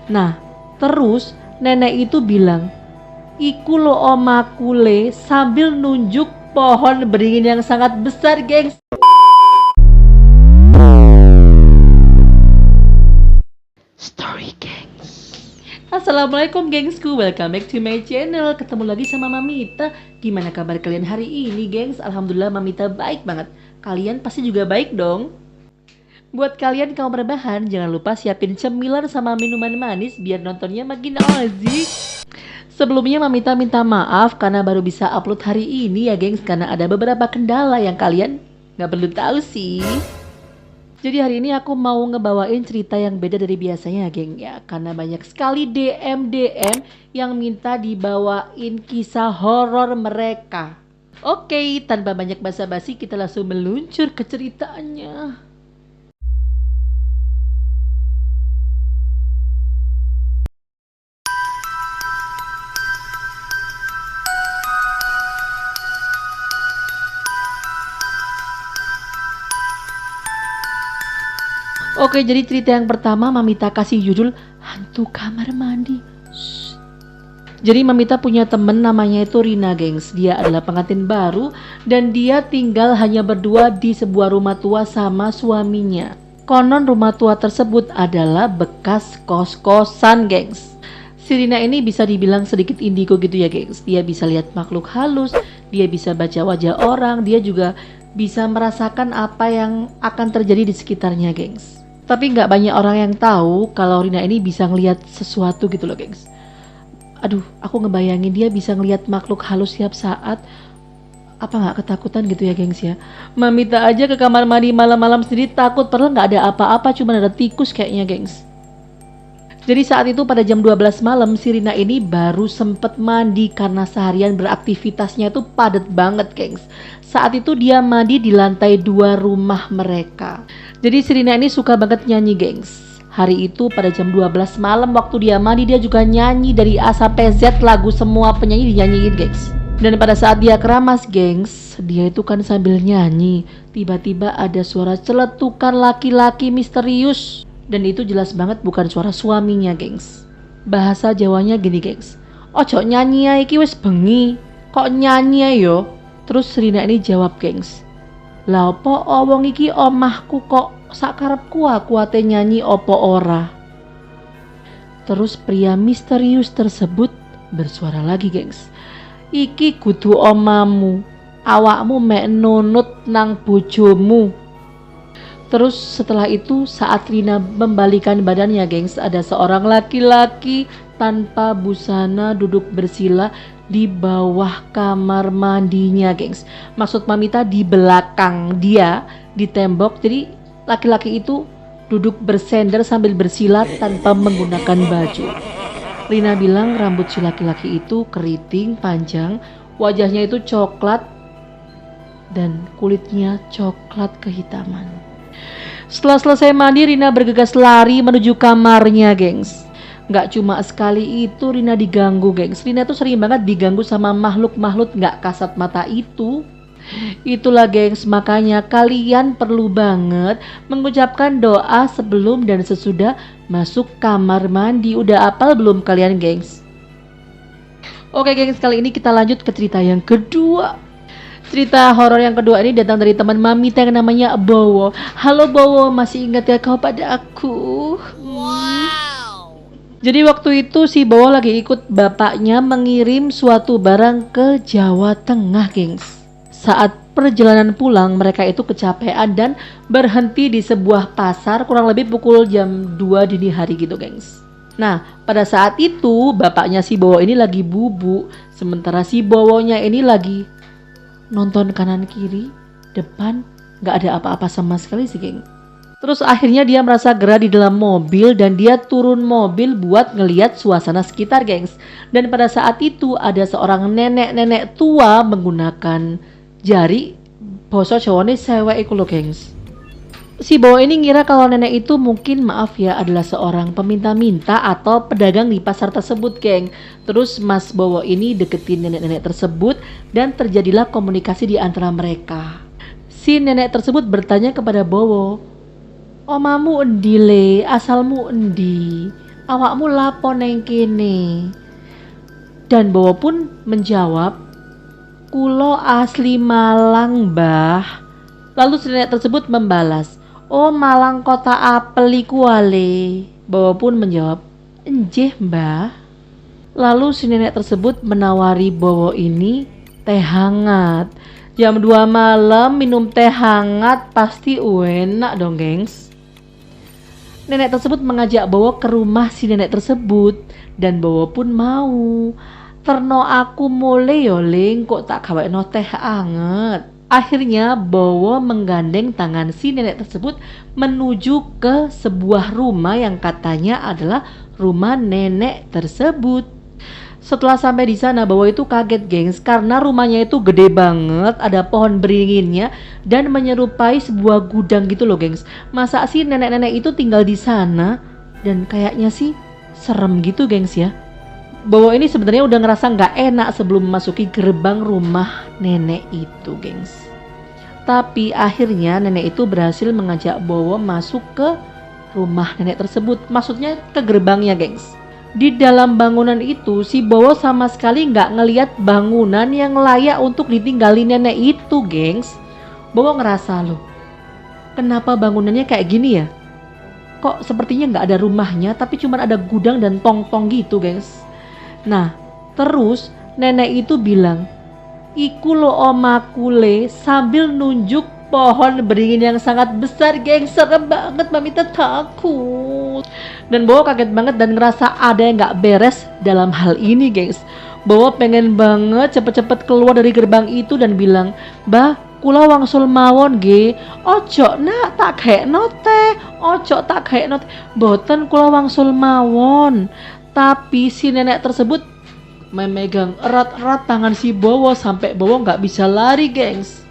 Nah, terus nenek itu bilang, "Iku lo omaku le," sambil nunjuk pohon beringin yang sangat besar, gengs. Story, gengs. Assalamualaikum gengsku, welcome back to my channel. Ketemu lagi sama Mamita. Gimana kabar kalian hari ini, gengs? Alhamdulillah Mamita baik banget. Kalian pasti juga baik dong. Buat kalian kaum rebahan, jangan lupa siapin cemilan sama minuman manis biar nontonnya makin asik. Sebelumnya Mamita minta maaf karena baru bisa upload hari ini ya gengs, karena ada beberapa kendala yang kalian gak perlu tahu sih. Jadi hari ini aku mau ngebawain cerita yang beda dari biasanya geng ya, karena banyak sekali DM yang minta dibawain kisah horor mereka. Oke, tanpa banyak basa-basi kita langsung meluncur ke ceritanya. Oke, jadi cerita yang pertama Mamita kasih judul Hantu Kamar Mandi. Shh. Jadi Mamita punya temen namanya itu Rina gengs. Dia adalah pengantin baru dan dia tinggal hanya berdua di sebuah rumah tua sama suaminya. Konon rumah tua tersebut adalah bekas kos-kosan gengs. Si Rina ini bisa dibilang sedikit indigo gitu ya gengs. Dia bisa lihat makhluk halus, dia bisa baca wajah orang, dia juga bisa merasakan apa yang akan terjadi di sekitarnya gengs. Tapi nggak banyak orang yang tahu kalau Rina ini bisa ngelihat sesuatu gitu loh gengs. Aduh, aku ngebayangin dia bisa ngelihat makhluk halus setiap saat. Apa nggak ketakutan gitu ya gengs ya? Mamita aja ke kamar mandi malam-malam sendiri takut, padahal nggak ada apa-apa, cuma ada tikus kayaknya gengs. Jadi saat itu pada jam 12 malam si Rina ini baru sempet mandi karena seharian beraktivitasnya itu padat banget gengs. Saat itu dia mandi di lantai 2 rumah mereka. Jadi si Rina ini suka banget nyanyi gengs. Hari itu pada jam 12 malam waktu dia mandi dia juga nyanyi dari A sampai Z, lagu semua penyanyi dinyanyiin gengs. Dan pada saat dia keramas gengs, dia itu kan sambil nyanyi, tiba-tiba ada suara celetukan laki-laki misterius. Dan itu jelas banget bukan suara suaminya gengs. Bahasa Jawanya gini gengs, "Ojo nyanyi ya iki wis bengi, kok nyanyi ya yo?" Terus Rina ini jawab gengs, "Lah opo wong iki omahku kok sakarepku aku ate nyanyi opo ora?" Terus pria misterius tersebut bersuara lagi gengs, "Iki kudu omamu, awakmu mek nunut nang bojomu." Terus setelah itu saat Rina membalikan badannya gengs, ada seorang laki-laki tanpa busana duduk bersila di bawah kamar mandinya gengs. Maksud Mamita di belakang dia di tembok. Jadi laki-laki itu duduk bersender sambil bersilat tanpa menggunakan baju. Rina bilang rambut si laki-laki itu keriting panjang, wajahnya itu coklat dan kulitnya coklat kehitaman. Setelah selesai mandi, Rina bergegas lari menuju kamarnya gengs. Gak cuma sekali itu Rina diganggu gengs. Rina tuh sering banget diganggu sama makhluk-makhluk gak kasat mata itu. Itulah gengs, makanya kalian perlu banget mengucapkan doa sebelum dan sesudah masuk kamar mandi. Udah apal belum kalian gengs? Oke gengs, kali ini kita lanjut ke cerita yang kedua. Cerita horor yang kedua ini datang dari teman Mamita yang namanya Bowo. Halo Bowo, masih ingat ya kau pada aku? Wow. Jadi waktu itu si Bowo lagi ikut bapaknya mengirim suatu barang ke Jawa Tengah gengs. Saat perjalanan pulang mereka itu kecapean dan berhenti di sebuah pasar kurang lebih pukul jam 2 dini hari gitu gengs. Nah pada saat itu bapaknya si Bowo ini lagi bubuk, sementara si Bowonya ini lagi nonton kanan kiri, depan, gak ada apa-apa sama sekali sih geng. Terus akhirnya dia merasa gerah di dalam mobil dan dia turun mobil buat ngeliat suasana sekitar gengs. Dan pada saat itu ada seorang nenek-nenek tua menggunakan jari, basa Jawane sewek iku lho gengs. Si Bowo ini ngira kalau nenek itu mungkin maaf ya adalah seorang peminta-minta atau pedagang di pasar tersebut geng. Terus Mas Bowo ini deketin nenek-nenek tersebut dan terjadilah komunikasi di antara mereka. Si nenek tersebut bertanya kepada Bowo, "Omamu endi le, asalmu endi? awakmu lapo neng kene? Dan Bowo pun menjawab, kulo asli Malang, Mbah. Lalu si nenek tersebut membalas, oh Malang kota apel iku wale. Bowo pun menjawab, enjeh Mbah. Lalu si nenek tersebut menawari Bowo ini teh hangat. Jam 2 malam minum teh hangat pasti enak dong gengs. Nenek tersebut mengajak Bowo ke rumah si nenek tersebut dan Bowo pun mau. Terno aku mulai yoling kok tak gawekno teh hangat. Akhirnya Bowo menggandeng tangan si nenek tersebut menuju ke sebuah rumah yang katanya adalah rumah nenek tersebut. Setelah sampai di sana, Bowo itu kaget gengs karena rumahnya itu gede banget, ada pohon beringinnya dan menyerupai sebuah gudang gitu loh gengs. Masa sih nenek-nenek itu tinggal di sana? Dan kayaknya sih serem gitu gengs ya. Bowo ini sebenarnya udah ngerasa nggak enak sebelum memasuki gerbang rumah nenek itu gengs. Tapi akhirnya nenek itu berhasil mengajak Bowo masuk ke rumah nenek tersebut. Maksudnya ke gerbangnya gengs. Di dalam bangunan itu si Bowo sama sekali nggak ngelihat bangunan yang layak untuk ditinggali nenek itu gengs. Bowo ngerasa loh, kenapa bangunannya kayak gini ya? Kok sepertinya nggak ada rumahnya tapi cuma ada gudang dan tong-tong gitu gengs. Nah terus nenek itu bilang, iku lo omaku le, sambil nunjuk pohon beringin yang sangat besar gengs. Serem banget, Mamita takut. Dan Bowo kaget banget dan ngerasa ada yang gak beres dalam hal ini gengs. Bowo pengen banget cepet-cepet keluar dari gerbang itu dan bilang, Mbah kula wangsul mawon ge. Ojo nak tak gaekno teh, ojo tak gaekno teh. Boten kula wangsul mawon. Tapi si nenek tersebut memegang erat-erat tangan si Bowo sampai Bowo gak bisa lari gengs.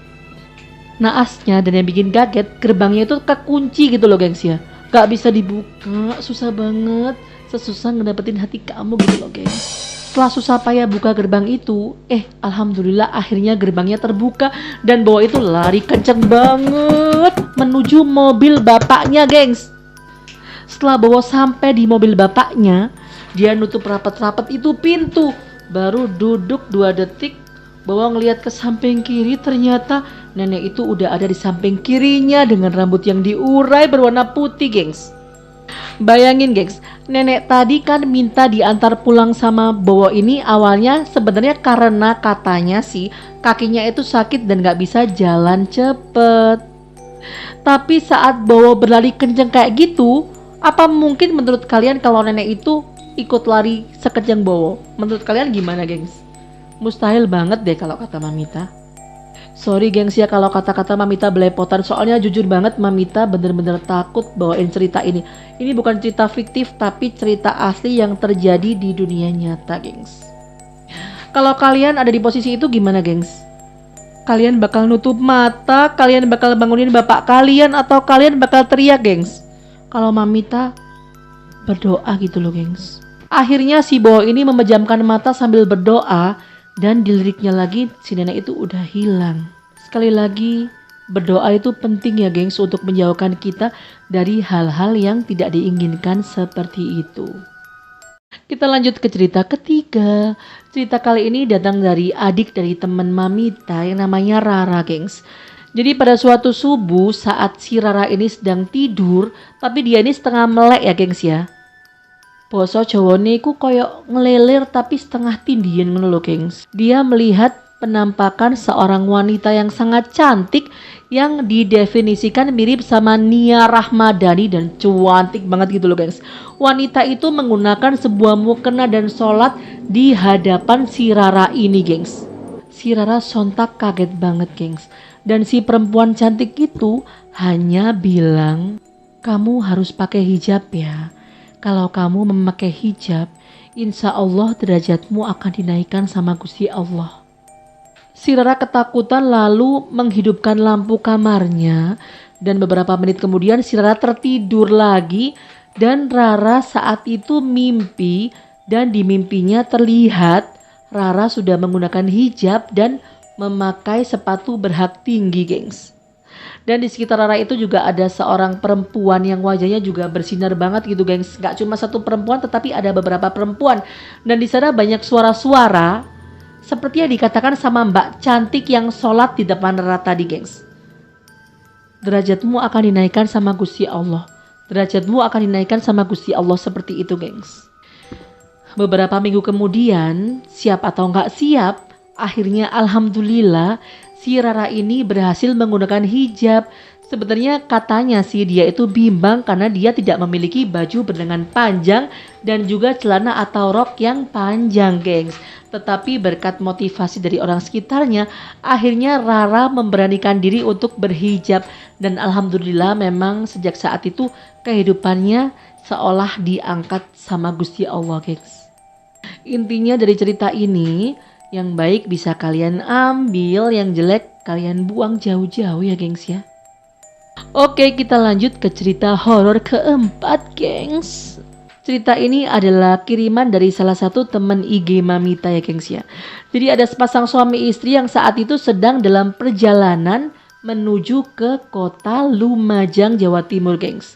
Naasnya dan yang bikin kaget, gerbangnya itu kekunci gitu loh gengs ya. Gak bisa dibuka, susah banget. Sesusah ngedapetin hati kamu gitu loh gengs. Setelah susah payah buka gerbang itu, alhamdulillah akhirnya gerbangnya terbuka dan Bowo itu lari kenceng banget menuju mobil bapaknya gengs. Setelah Bowo sampai di mobil bapaknya, dia nutup rapat-rapat itu pintu. Baru duduk 2 detik, Bowo ngeliat ke samping kiri, ternyata nenek itu udah ada di samping kirinya dengan rambut yang diurai berwarna putih gengs. Bayangin gengs, nenek tadi kan minta diantar pulang sama Bowo ini awalnya sebenarnya karena katanya sih kakinya itu sakit dan gak bisa jalan cepet. Tapi saat Bowo berlari kenceng kayak gitu, apa mungkin menurut kalian kalau nenek itu ikut lari sekencang Bowo? Menurut kalian gimana gengs? Mustahil banget deh kalau kata Mamita. Sorry gengs ya kalau kata-kata Mamita belepotan, soalnya jujur banget Mamita bener-bener takut bawain cerita ini. Ini bukan cerita fiktif tapi cerita asli yang terjadi di dunia nyata gengs. Kalau kalian ada di posisi itu gimana gengs? Kalian bakal nutup mata, kalian bakal bangunin bapak kalian, atau kalian bakal teriak gengs? Kalau Mamita berdoa gitu loh gengs. Akhirnya si Bowo ini memejamkan mata sambil berdoa. Dan diliriknya lagi si nenek itu udah hilang. Sekali lagi berdoa itu penting ya gengs untuk menjauhkan kita dari hal-hal yang tidak diinginkan seperti itu. Kita lanjut ke cerita ketiga. Cerita kali ini datang dari adik dari teman Mamita yang namanya Rara gengs. Jadi pada suatu subuh saat si Rara ini sedang tidur, tapi dia ini setengah melek ya gengs ya. Basa Jawane iku koyok ngelelir tapi setengah tindian ngono lho gengs. Dia melihat penampakan seorang wanita yang sangat cantik yang didefinisikan mirip sama Nia Rahmadani dan cantik banget gitu loh gengs. Wanita itu menggunakan sebuah mukena dan sholat di hadapan si Rara ini gengs. Si Rara sontak kaget banget gengs. Dan si perempuan cantik itu hanya bilang, kamu harus pakai hijab ya. Kalau kamu memakai hijab, insya Allah derajatmu akan dinaikkan sama Gusti Allah. Si Rara ketakutan lalu menghidupkan lampu kamarnya. Dan beberapa menit kemudian si Rara tertidur lagi. Dan Rara saat itu mimpi. Dan di mimpinya terlihat Rara sudah menggunakan hijab dan memakai sepatu berhak tinggi gengs. Dan di sekitar Rara itu juga ada seorang perempuan yang wajahnya juga bersinar banget gitu gengs. Gak cuma satu perempuan tetapi ada beberapa perempuan. Dan di sana banyak suara-suara seperti yang dikatakan sama Mbak cantik yang sholat di depan Rara tadi gengs. Derajatmu akan dinaikkan sama Gusti Allah. Derajatmu akan dinaikkan sama Gusti Allah, seperti itu gengs. Beberapa minggu kemudian, siap atau nggak siap, akhirnya alhamdulillah si Rara ini berhasil menggunakan hijab. Sebenarnya katanya sih dia itu bimbang karena dia tidak memiliki baju berlengan panjang dan juga celana atau rok yang panjang gengs. Tetapi berkat motivasi dari orang sekitarnya, akhirnya Rara memberanikan diri untuk berhijab. Dan alhamdulillah memang sejak saat itu kehidupannya seolah diangkat sama Gusti Allah gengs. Intinya dari cerita ini, yang baik bisa kalian ambil, yang jelek kalian buang jauh-jauh ya gengs ya. Oke, kita lanjut ke cerita horor keempat gengs. Cerita ini adalah kiriman dari salah satu teman IG Mamita ya gengs ya. Jadi ada sepasang suami istri yang saat itu sedang dalam perjalanan menuju ke kota Lumajang, Jawa Timur gengs.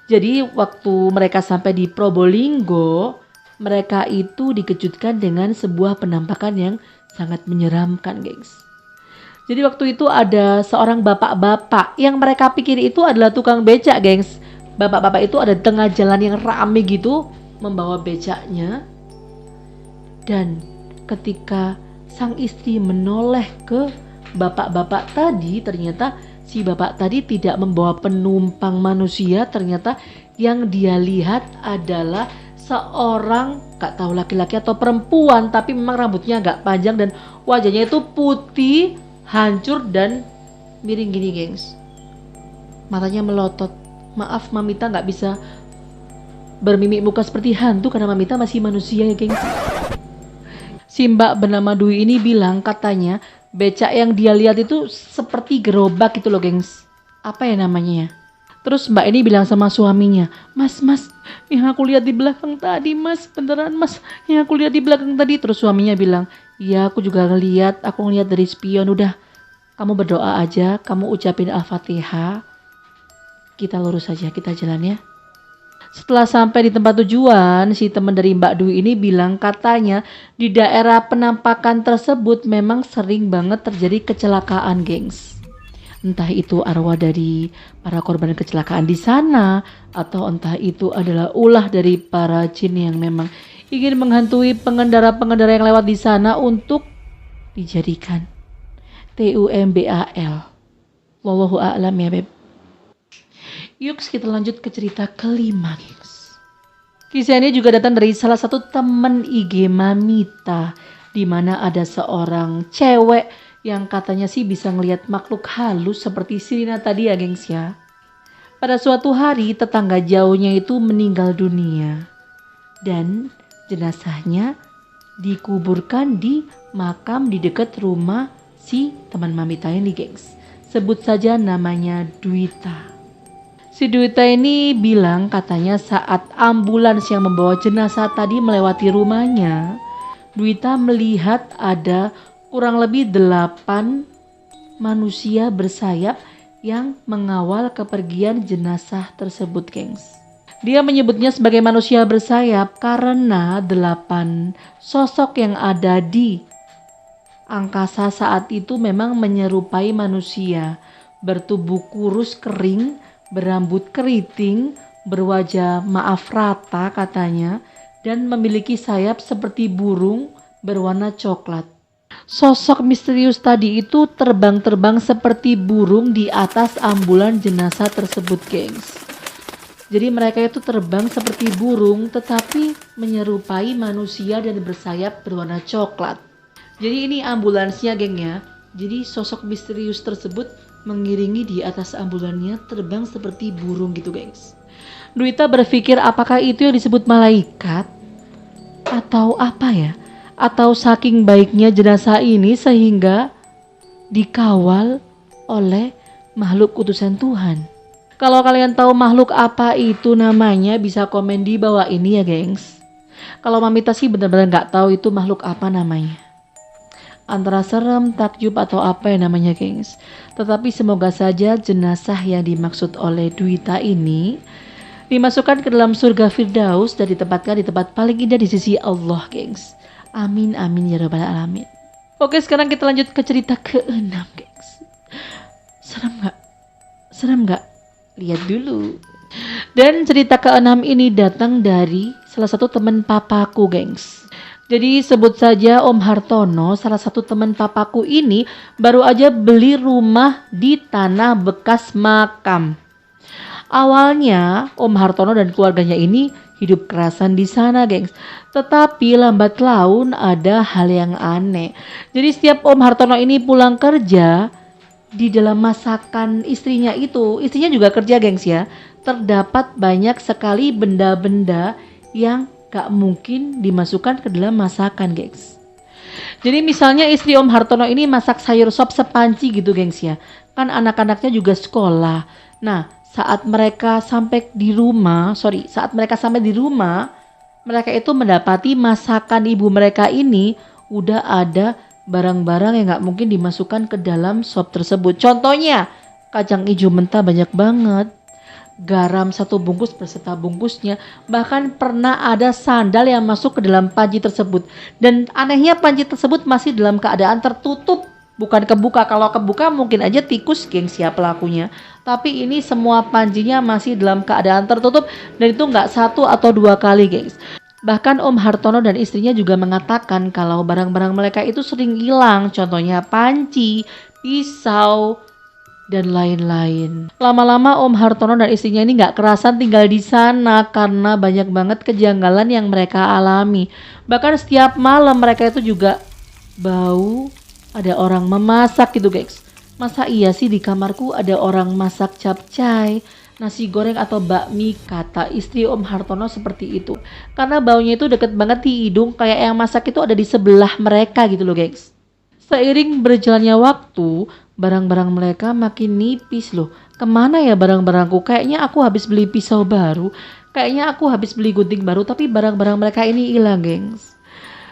Jadi waktu mereka sampai di Probolinggo, mereka itu dikejutkan dengan sebuah penampakan yang sangat menyeramkan gengs. Jadi waktu itu ada seorang bapak-bapak yang mereka pikir itu adalah tukang becak gengs. Bapak-bapak itu ada di tengah jalan yang rame gitu, membawa becaknya. Dan ketika sang istri menoleh ke bapak-bapak tadi, ternyata si bapak tadi tidak membawa penumpang manusia. Ternyata yang dia lihat adalah seorang, gak tahu laki-laki atau perempuan, tapi memang rambutnya agak panjang dan wajahnya itu putih, hancur dan miring gini gengs. Matanya melotot. Maaf Mamita gak bisa bermimik muka seperti hantu karena Mamita masih manusia ya gengs. Si mbak bernama Dwi ini bilang katanya becak yang dia lihat itu seperti gerobak gitu loh gengs. Apa ya namanya ya? Terus mbak ini bilang sama suaminya, Mas, yang aku lihat di belakang tadi mas, beneran mas, yang aku lihat di belakang tadi. Terus suaminya bilang, iya aku juga ngeliat, aku ngeliat dari spion. Udah, kamu berdoa aja, kamu ucapin Al-Fatihah, kita lurus aja, kita jalan ya. Setelah sampai di tempat tujuan, si teman dari Mbak Dwi ini bilang katanya di daerah penampakan tersebut memang sering banget terjadi kecelakaan gengs. Entah itu arwah dari para korban kecelakaan di sana, atau entah itu adalah ulah dari para jin yang memang ingin menghantui pengendara-pengendara yang lewat di sana untuk dijadikan TUMBAL. Wallahu a'lam ya beb. Yuk kita lanjut ke cerita kelima guys. Kisah ini juga datang dari salah satu teman IG Mamita, di mana ada seorang cewek yang katanya sih bisa ngelihat makhluk halus seperti Sirina tadi ya gengs ya. Pada suatu hari tetangga jauhnya itu meninggal dunia dan jenazahnya dikuburkan di makam di dekat rumah si teman Mamita ini gengs. Sebut saja namanya Dwita. Si Dwita ini bilang katanya saat ambulans yang membawa jenazah tadi melewati rumahnya, Dwita melihat ada kurang lebih 8 manusia bersayap yang mengawal kepergian jenazah tersebut gengs. Dia menyebutnya sebagai manusia bersayap karena 8 sosok yang ada di angkasa saat itu memang menyerupai manusia, bertubuh kurus kering, berambut keriting, berwajah maaf rata katanya, dan memiliki sayap seperti burung berwarna coklat. Sosok misterius tadi itu terbang-terbang seperti burung di atas ambulans jenazah tersebut gengs. Jadi mereka itu terbang seperti burung tetapi menyerupai manusia dan bersayap berwarna coklat. Jadi ini ambulansnya geng ya. Jadi sosok misterius tersebut mengiringi di atas ambulannya terbang seperti burung gitu gengs. Dwita berpikir apakah itu yang disebut malaikat atau apa ya? Atau saking baiknya jenazah ini sehingga dikawal oleh makhluk utusan Tuhan. Kalau kalian tahu makhluk apa itu namanya bisa komen di bawah ini ya gengs. Kalau Mamita sih benar-benar gak tahu itu makhluk apa namanya. antara serem, takjub atau apa yang namanya gengs. Tetapi semoga saja jenazah yang dimaksud oleh Dwita ini dimasukkan ke dalam surga Firdaus dan ditempatkan di tempat paling indah di sisi Allah gengs. Amin amin ya rabbal alamin. Oke, sekarang kita lanjut ke cerita ke-6 gengs. Serem gak? Serem gak? Lihat dulu. Dan cerita ke-6 ini datang dari salah satu teman papaku gengs. Jadi sebut saja Om Hartono, salah satu teman papaku ini baru aja beli rumah di tanah bekas makam. Awalnya Om Hartono dan keluarganya ini hidup kerasan di sana gengs. Tetapi lambat laun ada hal yang aneh. Jadi setiap Om Hartono ini pulang kerja, di dalam masakan istrinya juga kerja gengs ya, terdapat banyak sekali benda-benda yang gak mungkin dimasukkan ke dalam masakan gengs. Jadi misalnya istri Om Hartono ini masak sayur sop sepanci gitu gengs ya, kan anak-anaknya juga sekolah. Nah saat mereka sampai di rumah, mereka itu mendapati masakan ibu mereka ini udah ada barang-barang yang gak mungkin dimasukkan ke dalam sop tersebut. Contohnya kacang hijau mentah banyak banget, garam 1 bungkus berserta bungkusnya, bahkan pernah ada sandal yang masuk ke dalam panci tersebut. Dan anehnya panci tersebut masih dalam keadaan tertutup, bukan kebuka. Kalau kebuka mungkin aja tikus gengs ya pelakunya. Tapi ini semua pancinya masih dalam keadaan tertutup, dan itu nggak 1 atau 2 kali gengs. Bahkan Om Hartono dan istrinya juga mengatakan kalau barang-barang mereka itu sering hilang. Contohnya panci, pisau, dan lain-lain. Lama-lama Om Hartono dan istrinya ini gak kerasan tinggal di sana karena banyak banget kejanggalan yang mereka alami. Bahkan setiap malam mereka itu juga bau ada orang memasak gitu guys. Masa iya sih di kamarku ada orang masak capcay, nasi goreng atau bakmi, kata istri Om Hartono seperti itu. Karena baunya itu deket banget di hidung, kayak yang masak itu ada di sebelah mereka gitu loh guys. Seiring berjalannya waktu, barang-barang mereka makin nipis loh. Kemana ya barang-barangku? Kayaknya aku habis beli pisau baru. Kayaknya aku habis beli gunting baru. Tapi barang-barang mereka ini hilang gengs.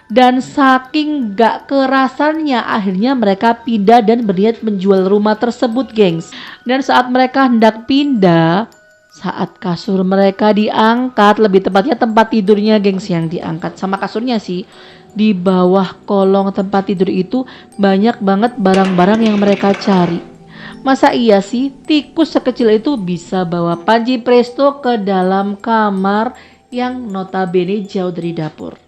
Dan saking gak kerasannya, akhirnya mereka pindah dan berniat menjual rumah tersebut gengs. Dan saat mereka hendak pindah, saat kasur mereka diangkat, lebih tepatnya tempat tidurnya gengs yang diangkat sama kasurnya sih, di bawah kolong tempat tidur itu banyak banget barang-barang yang mereka cari. Masa iya sih tikus sekecil itu bisa bawa panci presto ke dalam kamar yang notabene jauh dari dapur?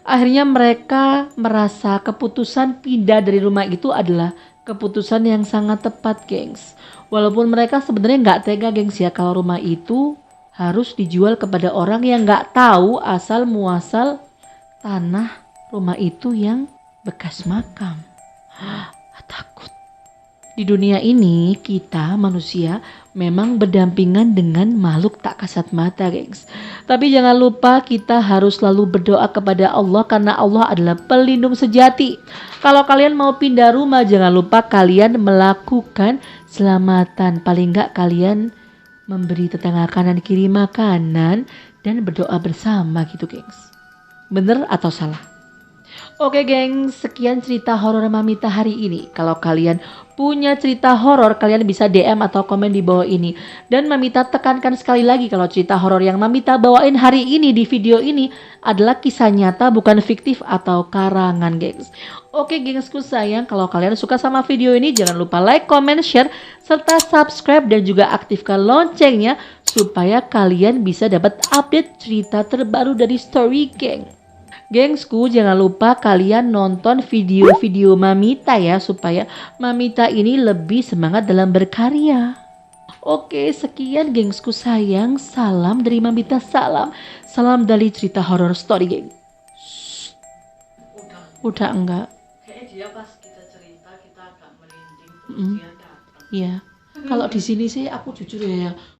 Akhirnya mereka merasa keputusan pindah dari rumah itu adalah keputusan yang sangat tepat gengs. Walaupun mereka sebenarnya nggak tega gengs ya kalau rumah itu harus dijual kepada orang yang nggak tahu asal muasal tanah rumah itu yang bekas makam. Takut. Di dunia ini kita manusia memang berdampingan dengan makhluk tak kasat mata gengs. Tapi jangan lupa kita harus selalu berdoa kepada Allah karena Allah adalah pelindung sejati. Kalau kalian mau pindah rumah jangan lupa kalian melakukan selamatan. Paling enggak kalian memberi tetangga kanan kiri makanan dan berdoa bersama gitu gengs. Bener atau salah? Oke geng, sekian cerita horor Mamita hari ini. Kalau kalian punya cerita horor, kalian bisa DM atau komen di bawah ini. Dan Mamita tekankan sekali lagi kalau cerita horor yang Mamita bawain hari ini di video ini adalah kisah nyata, bukan fiktif atau karangan gengs. Oke gengsku sayang, kalau kalian suka sama video ini jangan lupa like, comment, share, serta subscribe dan juga aktifkan loncengnya supaya kalian bisa dapat update cerita terbaru dari Story Gang. Gengsku, jangan lupa kalian nonton video-video Mamita ya, supaya Mamita ini lebih semangat dalam berkarya. Oke, sekian gengsku sayang. Salam dari Mamita, salam dari cerita horror story geng. Udah enggak? Kayaknya dia pas kita cerita kita agak merinding, Mm. dia datang. Iya. Kalau di sini sih aku jujur ya,